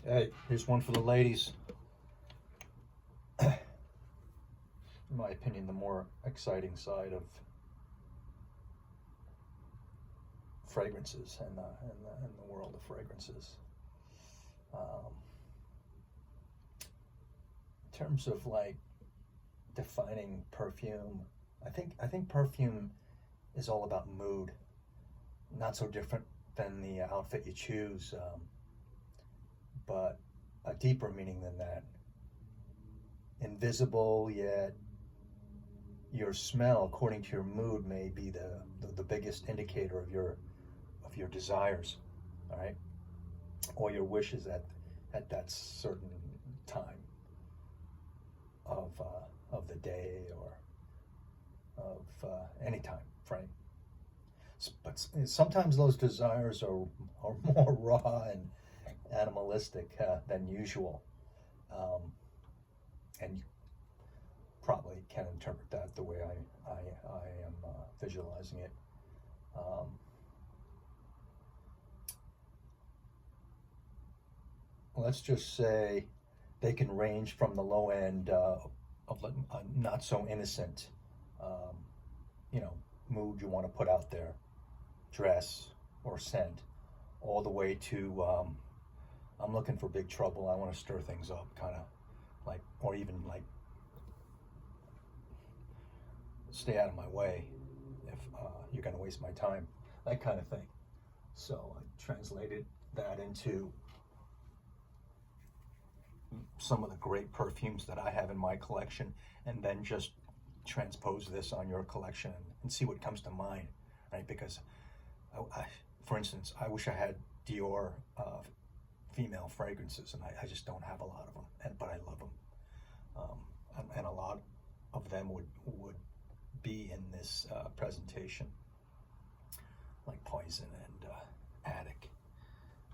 Hey, here's one for the ladies. In my opinion, the more exciting side of fragrances and the world of fragrances. In terms of like defining perfume, I think perfume is all about mood. Not so different than the outfit you choose, but a deeper meaning than that. Invisible, yet your smell, according to your mood, may be the biggest indicator of your desires, all right, or your wishes at that certain time of the day or of any time frame. But sometimes those desires are more raw and animalistic than usual, and you probably can interpret that the way I am visualizing it. Let's just say they can range from the low end of not so innocent, mood you want to put out there, dress or scent, all the way to I'm looking for big trouble. I want to stir things up, kind of like, or even like, stay out of my way if you're going to waste my time, that kind of thing. So I translated that into some of the great perfumes that I have in my collection, and then just transpose this on your collection and see what comes to mind, right? Because, for instance, I wish I had Dior female fragrances, and I just don't have a lot of them, but I love them, and a lot of them would be in this presentation, like Poison and Attic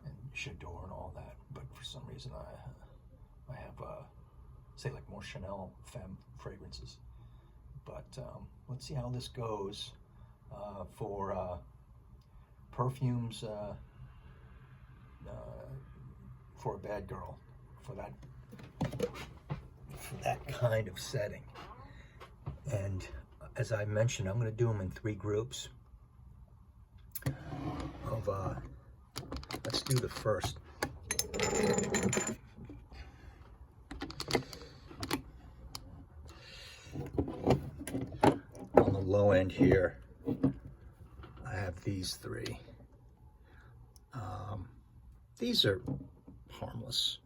and J'adore and all that. But for some reason, I have say like more Chanel Femme fragrances. But let's see how this goes for perfumes for a bad girl, for that kind of setting. And as I mentioned, I'm going to do them in 3 groups of let's do the first. On the low end here, I have these 3. These are harmless,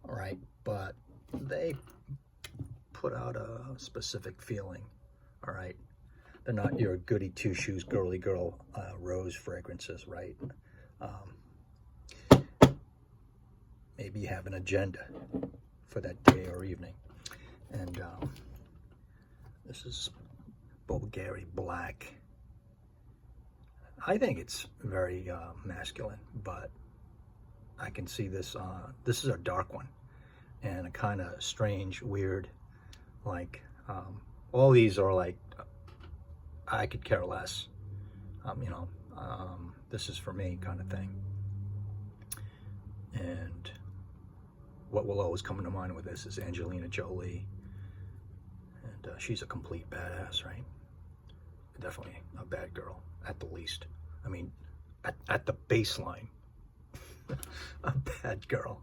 all right, but they put out a specific feeling, all right. They're not your goody two-shoes girly girl rose fragrances, right? Maybe you have an agenda for that day or evening. And this is BVLGARI Black. I think it's very masculine, but I can see this. This is a dark one, and a kind of strange, weird, like all these are like I could care less. This is for me kind of thing. And what will always come to mind with this is Angelina Jolie, and she's a complete badass, right? Definitely a bad girl at the least. I mean, at the baseline, a bad girl.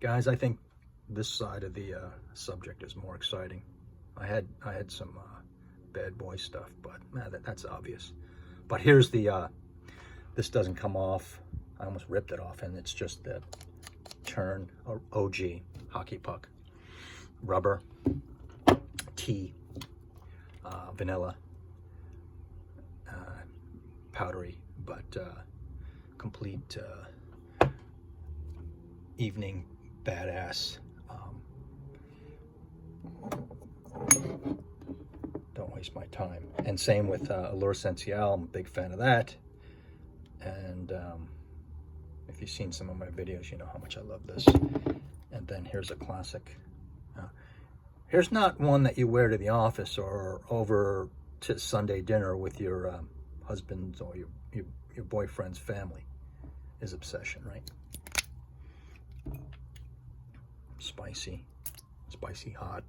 Guys, I think this side of the subject is more exciting. I had some bad boy stuff, but man, that's obvious. But here's the this doesn't come off. I almost ripped it off, and it's just the Turn OG hockey puck, rubber, tea, vanilla, powdery, but complete evening badass. Don't waste my time. And same with Allure Sensuelle. I'm a big fan of that. And if you've seen some of my videos, you know how much I love this. And then here's a classic. Here's not one that you wear to the office or over to Sunday dinner with your husband's or your boyfriend's family. is obsession, right? Spicy, spicy hot.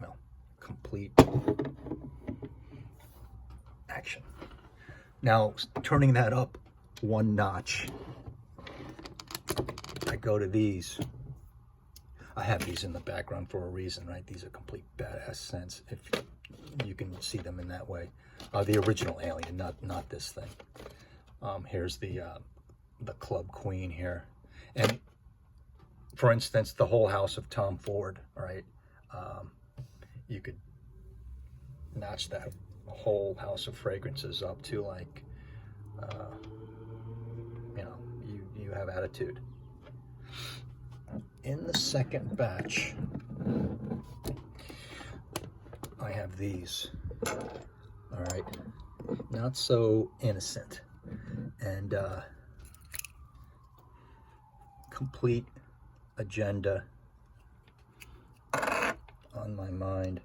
Well, complete action. Now, turning that up one notch, I go to these. I have these in the background for a reason, right? These are complete badass scents, if you can see them in that way. The original Alien, not this thing. Here's the Club Queen here. And for instance, the whole house of Tom Ford, right? You could notch that whole house of fragrances up to like, you know, you have attitude. In the second batch, I have these. All right, not so innocent, and complete agenda on my mind.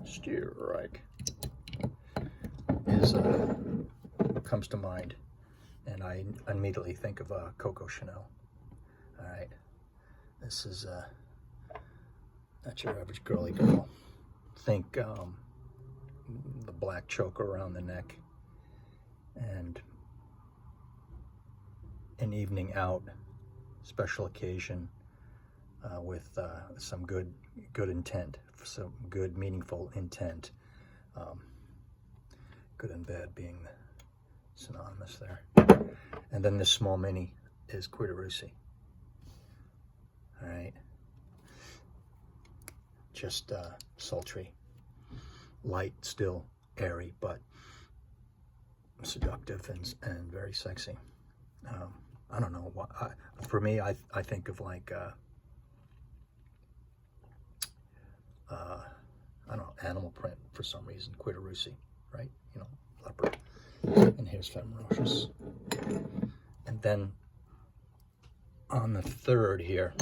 Strike is comes to mind, and I immediately think of Coco Chanel. All right, this is not your average girly girl. Think the black choker around the neck, and an evening out, special occasion, with some good intent, some good meaningful intent. Good and bad being synonymous there. And then this small mini is Cuir Russie. All right, just sultry, light, still airy, but seductive and very sexy. I don't know what, for me, I think of like I don't know, animal print for some reason. Cuir Russie, right? You know, leopard. And here's Femme Rochas. And then on the third here,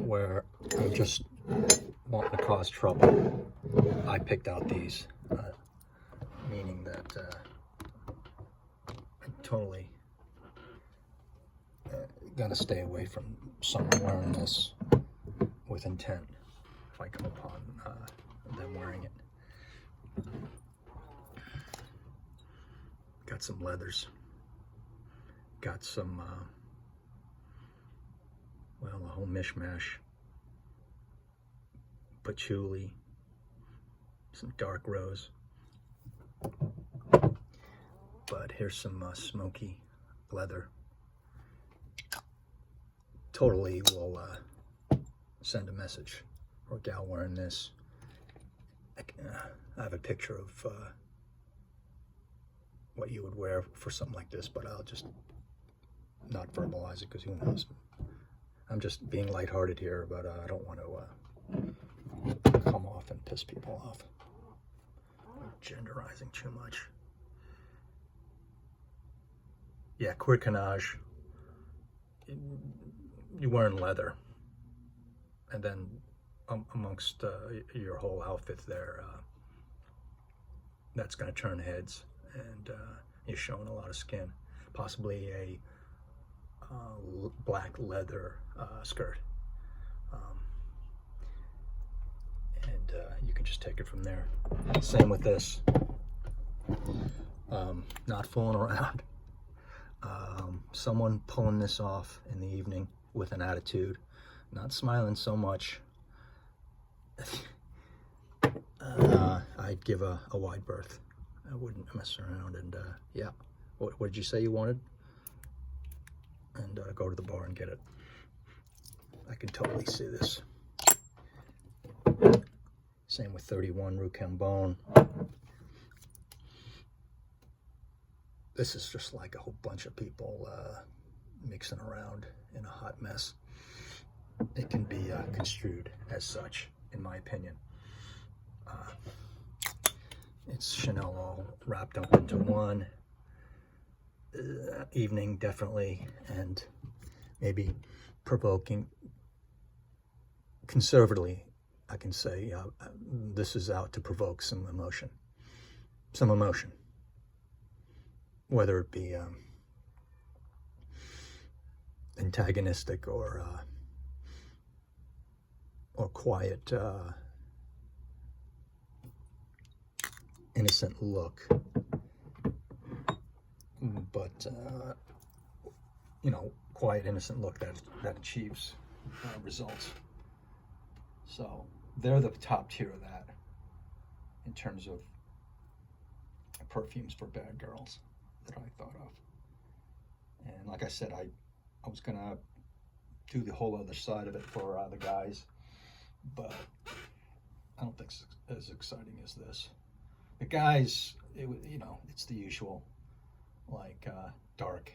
where I'm just wanting to cause trouble, I picked out these, meaning that I'm totally gotta stay away from someone wearing this with intent if I come upon them wearing it. Got some leathers, got some well, a whole mishmash, patchouli, some dark rose, but here's some smoky leather. Totally will send a message. Or a gal wearing this. I have a picture of what you would wear for something like this, but I'll just not verbalize it because who knows. I'm just being lighthearted here, but I don't want to come off and piss people off. Genderizing too much. Yeah, Cuir Cannage. You're wearing leather, and then amongst your whole outfit there, that's going to turn heads, and you're showing a lot of skin, possibly a black leather skirt, and you can just take it from there. Same with this. Not fooling around. Someone pulling this off in the evening with an attitude, not smiling so much. I'd give a wide berth. I wouldn't mess around. And yeah, what did you say you wanted? And go to the bar and get it. I can totally see this. Same with 31 Rue Cambon. This is just like a whole bunch of people mixing around in a hot mess. It can be construed as such, in my opinion. It's Chanel all wrapped up into one. Evening, definitely, and maybe provoking, conservatively I can say this is out to provoke some emotion, whether it be antagonistic or quiet, innocent look. But you know, quiet, innocent look that achieves results. So they're the top tier of that in terms of perfumes for bad girls that I thought of. And like I said, I was gonna do the whole other side of it for the guys, but I don't think it's as exciting as this. The guys, you know, it's the usual, like dark,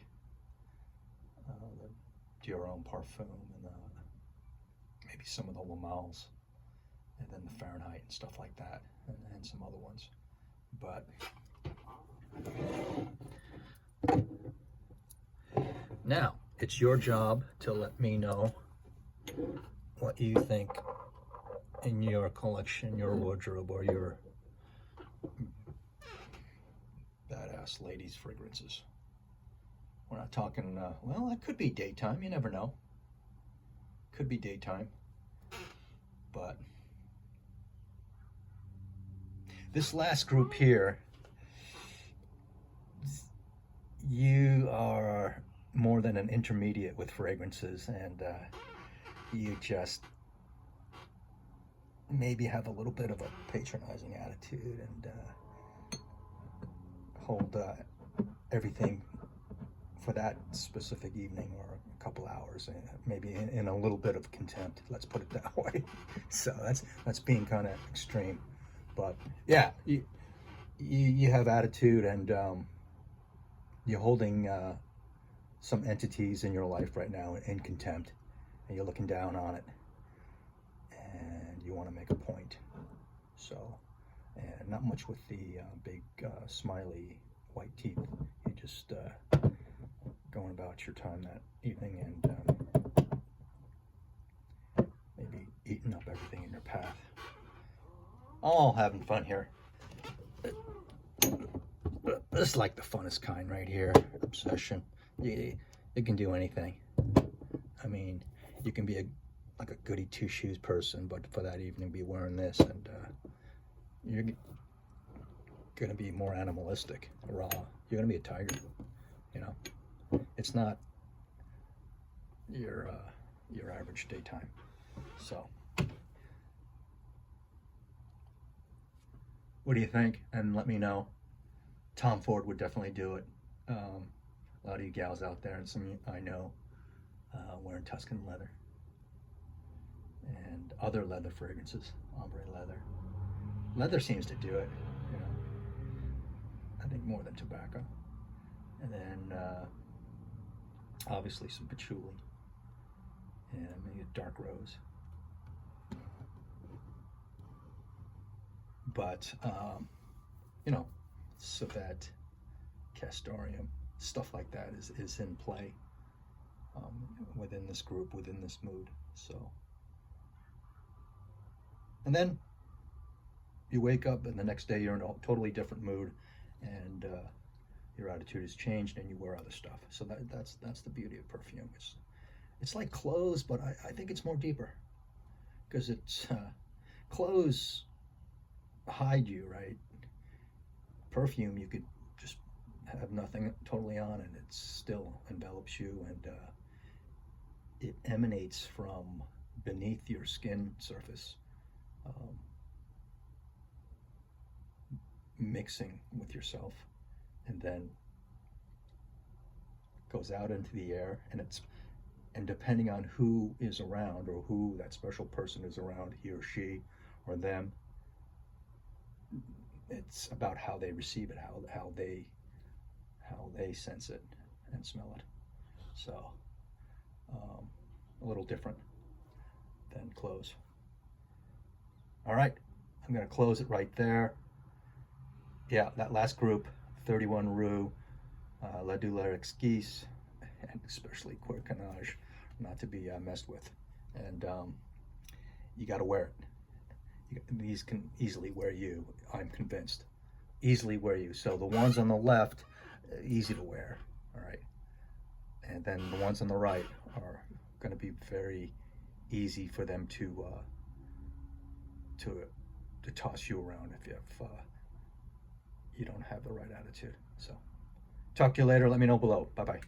the Douleur parfum, and maybe some of the Lamals, and then the Fahrenheit and stuff like that, and some other ones. But now it's your job to let me know what you think in your collection, your wardrobe, or your badass ladies fragrances. We're not talking, well, it could be daytime, you never know. Could be daytime. But this last group here, you are more than an intermediate with fragrances, and you just maybe have a little bit of a patronizing attitude and hold everything for that specific evening or a couple hours, maybe in a little bit of contempt, let's put it that way. So that's being kind of extreme. But yeah, you have attitude, and you're holding some entities in your life right now in contempt, and you're looking down on it, and you want to make a point. So, and not much with the big smiley white teeth. You just going about your time that evening, and maybe eating up everything in your path. All having fun here. This is like the funnest kind right here. Obsession. You can do anything. I mean, you can be like a goody two-shoes person, but for that evening be wearing this, and you're gonna be more animalistic, raw. You're gonna be a tiger, you know. It's not your average daytime. So, what do you think? And let me know. Tom Ford would definitely do it. A lot of you gals out there, and some of you I know, wearing Tuscan leather and other leather fragrances, ombre leather. Leather seems to do it, you know. I think more than tobacco. And then obviously some patchouli and maybe a dark rose. But you know, civet, castoreum, stuff like that is in play within this group, within this mood. So, and then you wake up, and the next day you're in a totally different mood, and your attitude has changed, and you wear other stuff. So that's the beauty of perfume. It's like clothes, but I think it's more deeper, because it's clothes hide you, right? Perfume, you could just have nothing totally on, and it still envelops you, and it emanates from beneath your skin surface, mixing with yourself, and then goes out into the air, and depending on who is around, or who that special person is around, he or she or them, it's about how they receive it, how they sense it and smell it. So a little different than clothes. All right, I'm going to close it right there. Yeah, that last group, 31 Rue, La Douleur Exquise, and especially Cuir Cannage, not to be messed with. And you got to wear it. these can easily wear you, I'm convinced. Easily wear you. So the ones on the left, easy to wear, all right? And then the ones on the right are going to be very easy for them to toss you around if you don't have the right attitude. So talk to you later. Let me know below. Bye-bye.